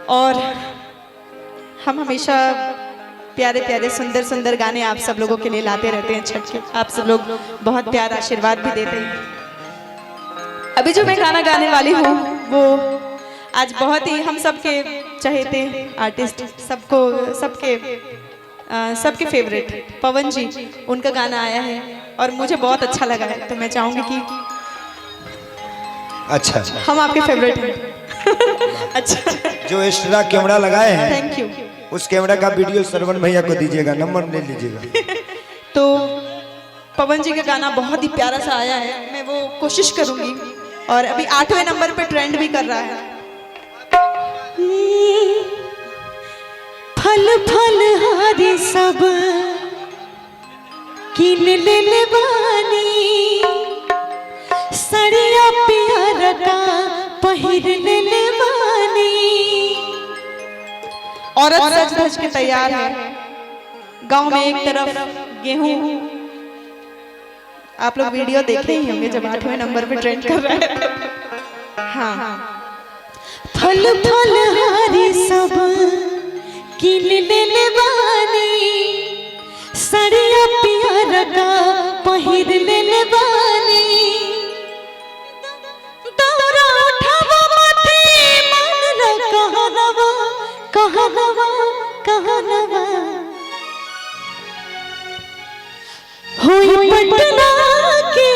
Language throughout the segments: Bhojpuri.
और हम हमेशा प्यारे प्यारे सुंदर सुंदर गाने आप सब लोगों के लिए लाते रहते हैं छठ के। आप सब लोग बहुत प्यार आशीर्वाद भी देते हैं। अभी जो मैं गाना गाने वाली हूँ वो आज बहुत ही हम सबके चहेते आर्टिस्ट सबके फेवरेट पवन जी, उनका गाना आया है और मुझे बहुत अच्छा लगा है, तो मैं चाहूंगी कि अच्छा हम आपके फेवरेट हैं। अच्छा, जो एक्स्ट्रा कैमरा लगाए हैं थैंक यू। उस कैमरा का वीडियो श्रवण भैया को दीजिएगा, नंबर ले लीजिएगा। तो पवन जी का गाना बहुत ही प्यारा सा आया है, मैं वो कोशिश करूंगी और अभी 8वें नंबर पे ट्रेंड भी कर रहा है। फल फल हारी सब किन ले बानी, सड़िया प्यार का पहिर ले बानी। औरत सज धज के तैयार है, गांव में एक तरफ गेहूं, आप लोग वीडियो देखे ही होंगे जब 8वें नंबर पे ट्रेंड कर रहा है। हाँ, फल फल हारी सब किन ले बानी, सड़िया प्यार का पहिर ले बानी। दौरा उठावा माथे मन ला कहनवा कहनवा कहनवा, होई पटना के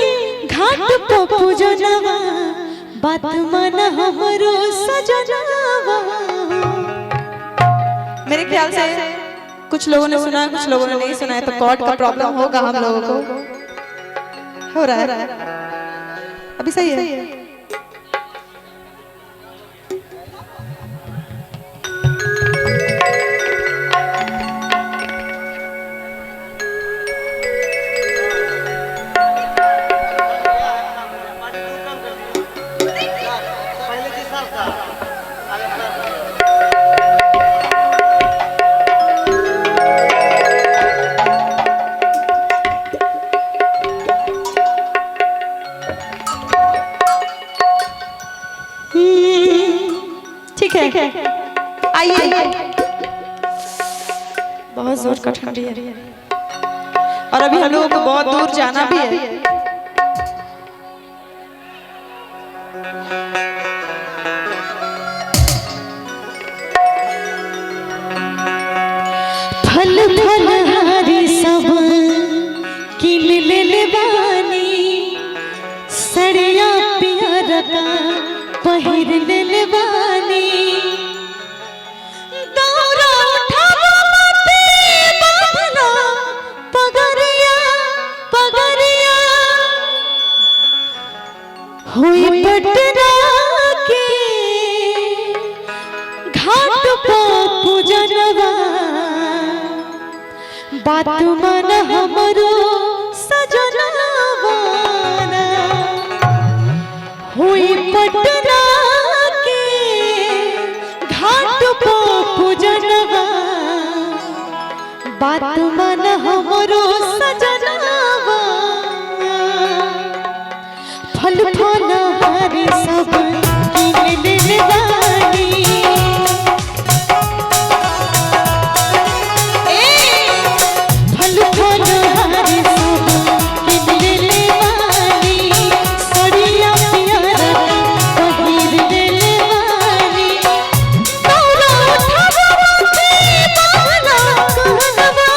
घाट पर पूजनवा, बात मन हमरो सजनवा। मेरे ख्याल से कुछ लोगों ने सुना है, कुछ लोगों ने नहीं सुना है, तो कॉर्ड का प्रॉब्लम होगा हम लोगों को। हो रहा है अभी सही है। ठीक है, आइए। बहुत जोर का ठंडी है और अभी हम लोगों को बहुत दूर जाना भी है। फल फल हारी सब किन ले बानी, सड़िया प्यार का पहिर ले बानी। दौरा उठावा माथे बांधना पगरिया पगरिया, होई पटना के घाट पर पूजनवा, बात मन हमरो सजनवा। होई पटना के घाट पर पूजनवा, बात मन हमरो सजनवा। फल फल हारी सब किन ले बानी, फल फल हारी सब किन ले बानी, सड़िया प्यार का पहिर ले बानी। दौरा उठावा माथे बांधना कहनवा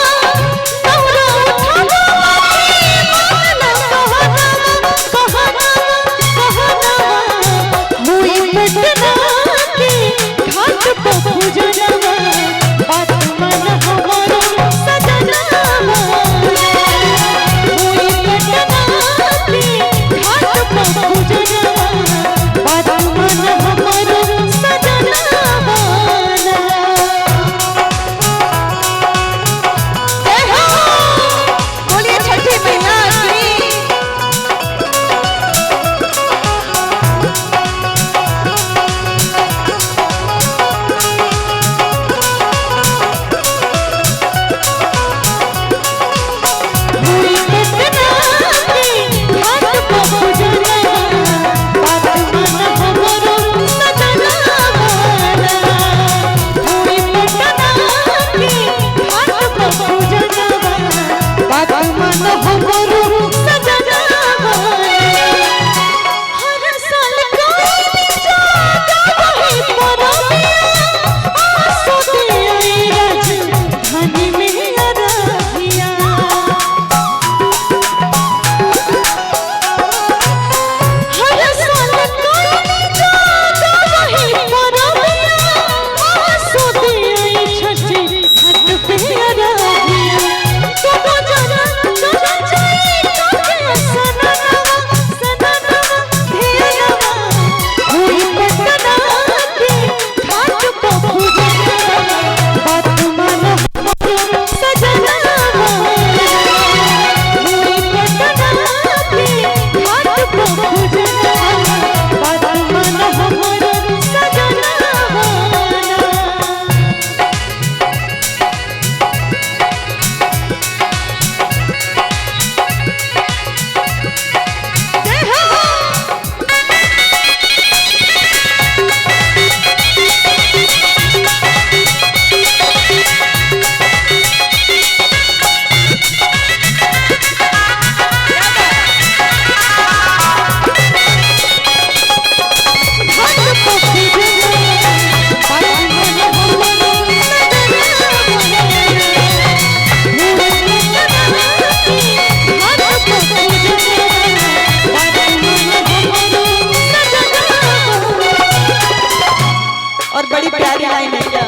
प्यारी लाइन है क्या?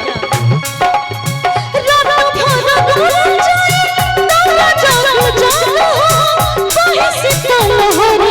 शीतल लहर